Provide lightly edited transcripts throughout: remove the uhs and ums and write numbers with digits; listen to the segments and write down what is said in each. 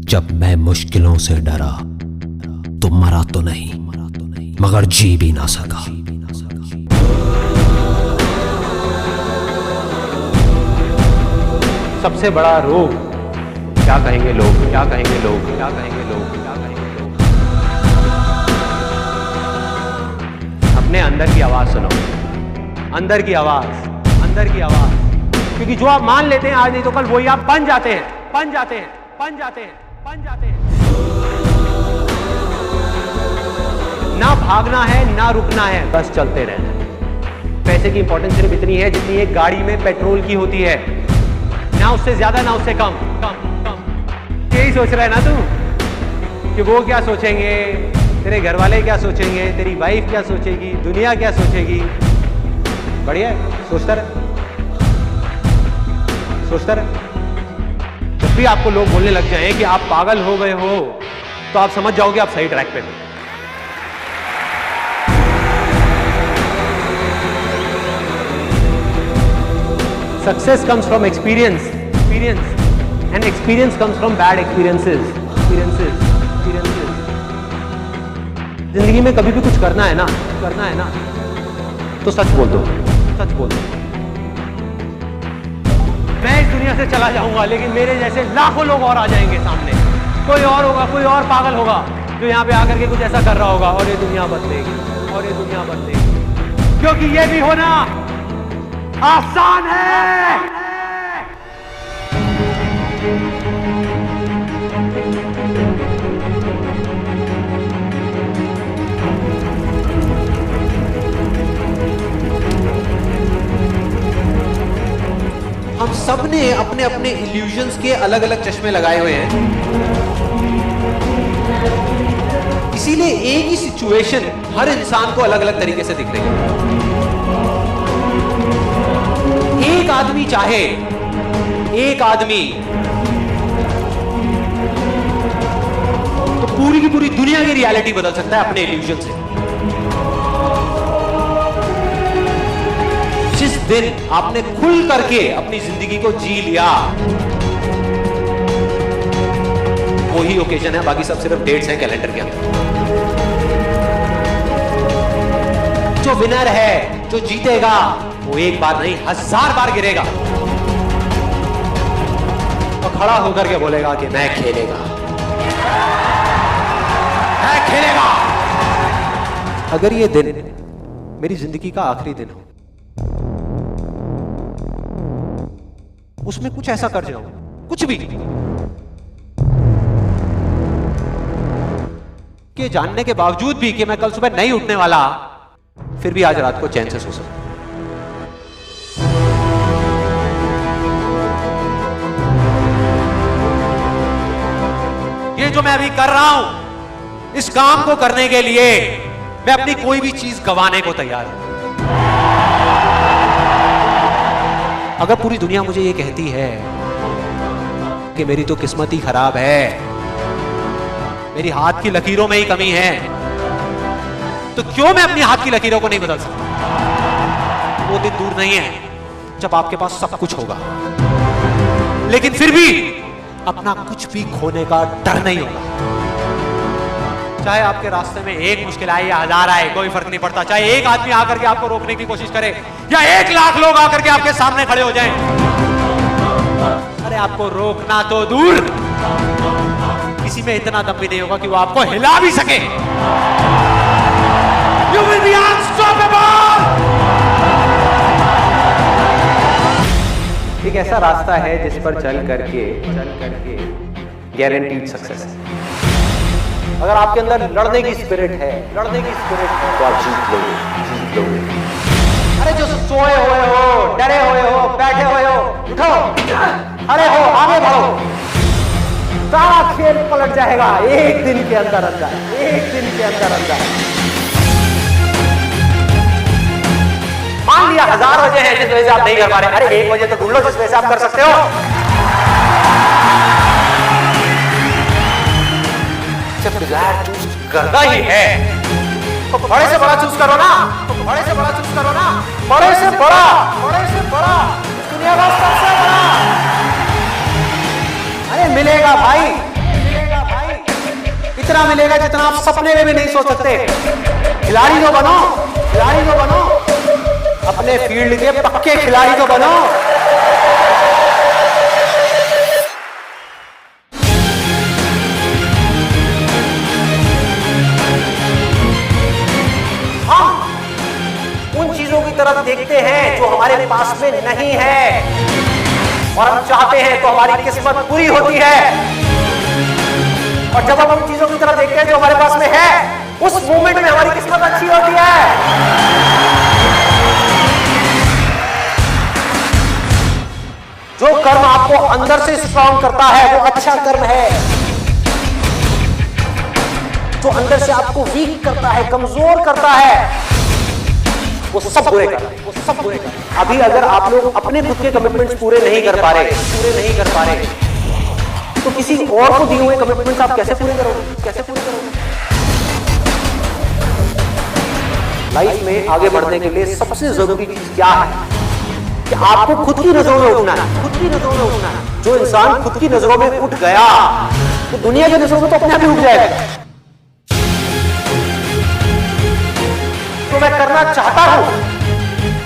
जब मैं मुश्किलों से डरा तो मरा तो नहीं मगर जी भी ना सका। सबसे बड़ा रोग क्या कहेंगे लोग, क्या कहेंगे लोग, क्या कहेंगे लोग, क्या कहेंगे लोग। अपने अंदर की आवाज सुनो, अंदर की आवाज, अंदर की आवाज। क्योंकि जो आप मान लेते हैं आज नहीं तो कल वही आप बन जाते हैं, बन जाते हैं, बन जाते हैं, बन जाते हैं। ना भागना है ना रुकना है, बस चलते रहना है। पैसे की इंपॉर्टेंस सिर्फ इतनी है जितनी एक गाड़ी में पेट्रोल की होती है, ना उससे ज्यादा ना उससे कम। यही सोच रहा है ना तू कि वो क्या सोचेंगे, तेरे घर वाले क्या सोचेंगे, तेरी वाइफ क्या सोचेगी, दुनिया क्या सोचेगी। बढ़िया है, सोचता रहे, सोचता रहे। जब भी आपको लोग बोलने लग जाएं कि आप पागल हो गए हो तो आप समझ जाओगे आप सही ट्रैक पे हो। Success comes from experience, and experience comes from bad experiences. जिंदगी में कभी भी कुछ करना है ना, तो सच बोल दो, सच बोल दो। मैं इस दुनिया से चला जाऊंगा लेकिन मेरे जैसे लाखों लोग और आ जाएंगे सामने। कोई और होगा, कोई और पागल होगा जो यहाँ पे आकर के कुछ ऐसा कर रहा होगा और ये दुनिया बदलेगी, और ये दुनिया बदलेगी। क्योंकि ये भी होना आसान है। हम सब ने अपने अपने इल्यूजन्स के अलग अलग चश्मे लगाए हुए हैं, इसीलिए एक ही सिचुएशन हर इंसान को अलग अलग तरीके से दिख रही है। एक आदमी चाहे, एक आदमी तो पूरी की पूरी दुनिया की रियलिटी बदल सकता है अपने इल्यूजन से। जिस दिन आपने खुल करके अपनी जिंदगी को जी लिया वही ओकेजन है, बाकी सब सिर्फ डेट्स हैं कैलेंडर के अंदर। जो विनर है, जो जीतेगा, वो एक बार नहीं 1000 बार गिरेगा और खड़ा होकर के बोलेगा कि मैं खेलेगा, मैं खेलेगा। अगर ये दिन मेरी जिंदगी का आखिरी दिन हो, उसमें कुछ ऐसा कर जाऊं, कुछ भी, कि जानने के बावजूद भी कि मैं कल सुबह नहीं उठने वाला, फिर भी आज रात को चैन से सो सकूं। ये जो मैं अभी कर रहा हूं, इस काम को करने के लिए मैं अपनी कोई भी चीज गंवाने को तैयार हूं। अगर पूरी दुनिया मुझे ये कहती है कि मेरी तो किस्मत ही खराब है, मेरी हाथ की लकीरों में ही कमी है, तो क्यों मैं अपनी हाथ की लकीरों को नहीं बदल सकता? वो दिन दूर नहीं है जब आपके पास सब कुछ होगा, लेकिन फिर भी अपना कुछ भी खोने का डर नहीं होगा। चाहे आपके रास्ते में एक मुश्किल आए या 1000 आए, कोई फर्क नहीं पड़ता। चाहे एक आदमी आकर के आपको रोकने की कोशिश करे या 1 लाख लोग आकर के आपके सामने खड़े हो जाएं, अरे आपको रोकना तो दूर, किसी में इतना दम भी नहीं होगा कि वो आपको हिला भी सके। You will be unstoppable! एक ऐसा रास्ता है जिस पर चल करके गारंटीड सक्सेस है। अगर आपके अंदर लड़ने की स्पिरिट है, तो आप जीत लोगे। अरे जो सोए हुए हो, डरे हुए हो, बैठे हुए हो, उठो, खड़े हो, आगे बढ़ो। सारा खेल पलट जाएगा एक दिन के अंदर अंदर, एक दिन के अंदर अंदर। मान लिया 1000 वजह है जिस वजह से आप नहीं कर पा रहे, अरे एक वजह तो ढूंढ लो जिस वजह से आप कर सकते हो। जब डिजायर चूज करना ही है तो बड़े से बड़ा चूज करो ना, बड़े से बड़ा चूज करो ना, बड़े से बड़ा, बड़े से बड़ा, दुनिया का सबसे बड़ा। मिलेगा भाई, मिलेगा भाई, इतना मिलेगा जितना आप सपने में भी नहीं सोच सकते। खिलाड़ी तो बनो, खिलाड़ी तो बनो, अपने फील्ड के पक्के खिलाड़ी तो बनो। हम उन चीजों की तरफ देखते हैं जो हमारे पास में नहीं है, और हम चाहते हैं तो हमारी किस्मत पूरी होती है। और जब हम उन चीजों की तरफ देखते हैं जो हमारे पास में है, उस मोमेंट में हमारी किस्मत अच्छी होती है। जो कर्म आपको अंदर से स्ट्रांग करता है वो अच्छा कर्म है। जो अंदर से आपको वीक करता है, कमजोर करता है, वो सब बुरे कर, वो सब बुरे कर। अभी अगर आप लोग अपने खुद के कमिटमेंट्स पूरे नहीं कर पा रहे, तो किसी और को दिए हुए कमिटमेंट्स आप कैसे पूरे करोगे, कैसे पूरे करोगे? लाइफ में आगे बढ़ने के लिए सबसे जरूरी चीज क्या है कि आपको खुद की नजरों में उठना है, खुद की नजरों में उठना है। जो इंसान खुद की नजरों में उठ गया तो दुनिया की नजरों में तो अपने आप ही उठ जाएगा। तो मैं करना चाहता हूं,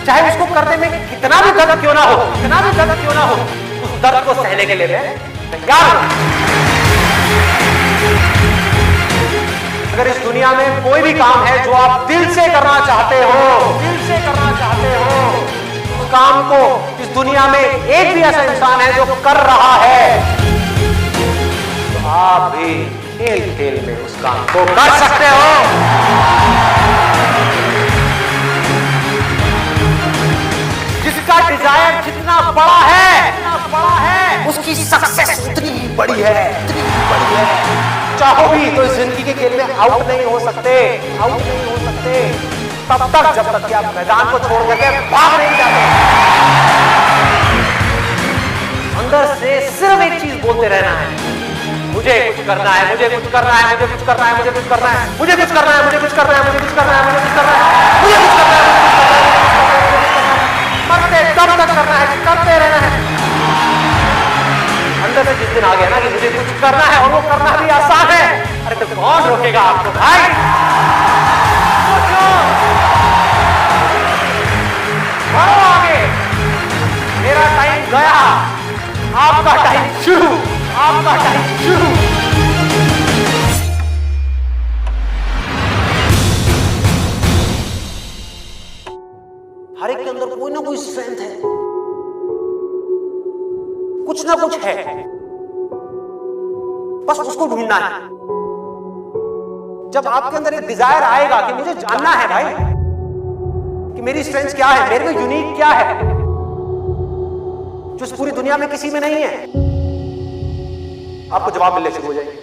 चाहे उसको करने में कितना भी दर्द क्यों ना हो, कितना भी दर्द क्यों ना हो, उस दर्द को सहने के लिए मैं तैयार हूं। अगर इस दुनिया में कोई भी काम है जो आप दिल से करना चाहते हो, दिल से करना चाहते हो, उस काम को इस दुनिया में एक भी ऐसा इंसान है जो कर रहा है, तो आप भी खेल खेल में उस काम को कर सकते हो। जिसका डिजायर जितना बड़ा है, उसकी सक्सेस उतनी ही बड़ी है, उतनी ही बड़ी है। चाहो भी तो इस जिंदगी के खेल में आउट नहीं हो सकते, आउट नहीं हो सकते तब तक जब तक कि आप मैदान को छोड़ करके भाग नहीं जाते। अंदर से सिर्फ एक चीज बोलते रहना है, मुझे कुछ करना है, मुझे कुछ करना है, मुझे कुछ करना है, मुझे कुछ करना है, मुझे कुछ करना है, मुझे कुछ करना है, मुझे कुछ करना है, मुझे कुछ करना है, मुझे कुछ करना है, मरते तब तक करना है, करते रहना है। अंदर से जिस दिन आ गया ना कि मुझे कुछ करना है और वो करना भी आसान है, अरे तो कौन रोकेगा आपको भाई? बढ़ो आगे, मेरा टाइम गया, आपका टाइम शुरू, आपका टाइम शुरू। हर एक के अंदर कोई ना कोई स्ट्रेंथ है, कुछ ना कुछ है, बस उसको ढूंढना है। जब आपके अंदर एक डिजायर आएगा कि मुझे जानना है भाई कि मेरी स्ट्रेंथ क्या है, मेरे में यूनिक क्या है जो इस पूरी दुनिया में किसी में नहीं है, आपको जवाब मिलने शुरू हो जाएंगे।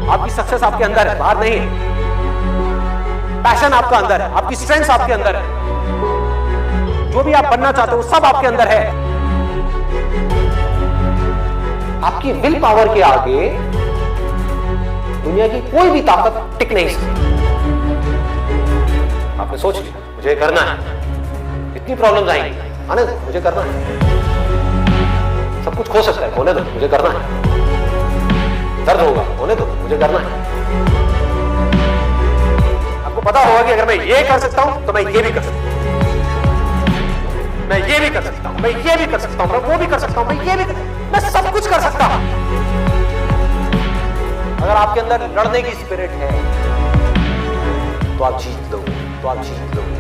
आपकी सक्सेस आपके अंदर है, बाहर नहीं है। पैशन आपका अंदर है, आपकी स्ट्रेंथ आपके अंदर है, जो भी आप बनना चाहते हो सब आपके अंदर है। आपकी विल पावर के आगे दुनिया की कोई भी ताकत टिक नहीं सकती। आपने सोच लिया मुझे करना है, इतनी प्रॉब्लम्स आएंगी, आने दो, मुझे करना है। सब कुछ खो सकता है, होने दो, मुझे करना है। दर्द होगा, होने दो, मुझे करना है। आपको पता होगा कि अगर मैं ये कर सकता हूं तो मैं ये भी कर सकता हूं, मैं ये भी कर सकता हूं, मैं ये भी कर सकता हूं, मैं वो भी कर सकता हूं, मैं ये भी मैं सब कुछ कर सकता हूं। अगर आपके अंदर लड़ने की स्पिरिट है तो आप जीत लोगे, तो आप जीत लोगे।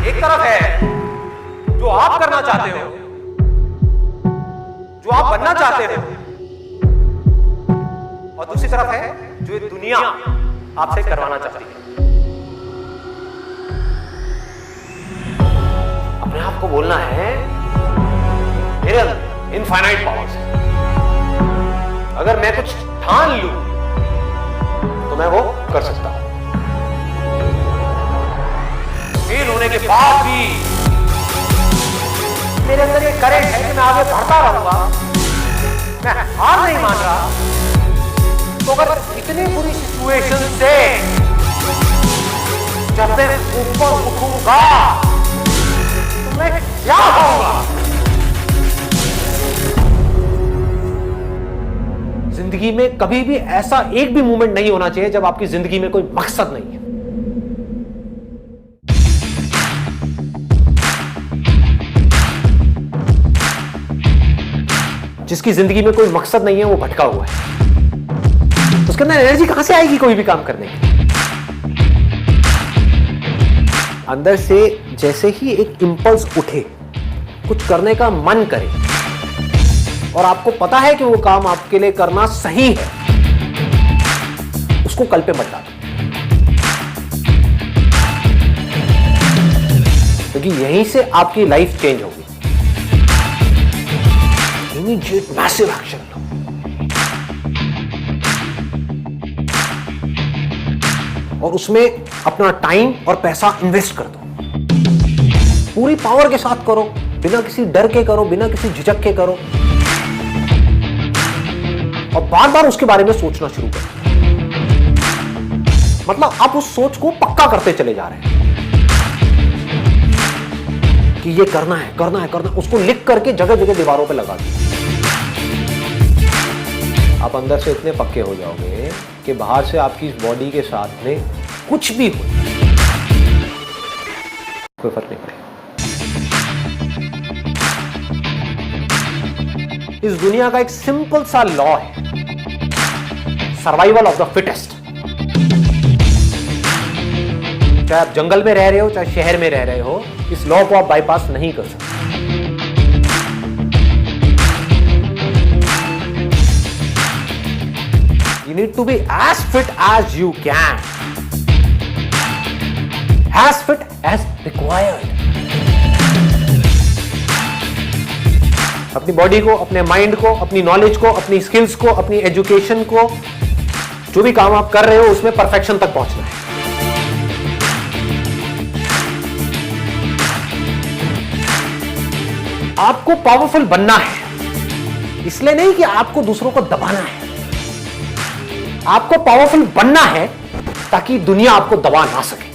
एक तरफ है जो आप करना चाहते हो, जो आप बनना चाहते हो, और दूसरी तरफ है जो ये दुनिया आपसे करवाना चाहती है। अपने आप को बोलना है मेरे अंदर इनफाइनाइट पावर्स है, अगर मैं कुछ ठान लूं तो मैं वो कर सकता हूं। फेल होने के बाद भी मेरे अंदर ये करेंट है कि मैं आगे बढ़ता रहूंगा, मैं हार नहीं मान रहा। तो अगर इतनी बुरी सिचुएशन से जब मैं ऊपर उठूंगा तो मैं क्या होगा? जिंदगी में कभी भी ऐसा एक भी मोमेंट नहीं होना चाहिए जब आपकी जिंदगी में कोई मकसद नहीं है। जिसकी जिंदगी में कोई मकसद नहीं है वो भटका हुआ है। उसके अंदर एनर्जी कहां से आएगी कोई भी काम करने की? अंदर से जैसे ही एक इंपल्स उठे, कुछ करने का मन करे और आपको पता है कि वो काम आपके लिए करना सही है, उसको कल पे मत डालो, क्योंकि यहीं से आपकी लाइफ चेंज होगी। इमीडिएट मैसिव एक्शन लो। और उसमें अपना टाइम और पैसा इन्वेस्ट कर दो, पूरी पावर के साथ करो, बिना किसी डर के करो, बिना किसी झिझक के करो, और बार बार उसके बारे में सोचना शुरू करो। मतलब आप उस सोच को पक्का करते चले जा रहे हैं कि ये करना है, करना है, करना है। उसको लिख करके जगह जगह दीवारों पे लगा दो। आप अंदर से इतने पक्के हो जाओगे कि बाहर से आपकी इस बॉडी के साथ में कुछ भी हो, कोई फर्क नहीं पड़ेगा। इस दुनिया का एक सिंपल सा लॉ है, सर्वाइवल ऑफ द फिटेस्ट। चाहे आप जंगल में रह रहे हो, चाहे शहर में रह रहे हो, इस लॉ को आप बाईपास नहीं कर सकते। You need to be as fit as you can, as fit as required. अपनी बॉडी को, अपने माइंड को, अपनी नॉलेज को, अपनी स्किल्स को, अपनी एजुकेशन को, जो भी काम आप कर रहे हो उसमें परफेक्शन तक पहुंचना है। आपको पावरफुल बनना है, इसलिए नहीं कि आपको दूसरों को दबाना है। आपको पावरफुल बनना है ताकि दुनिया आपको दबा ना सके।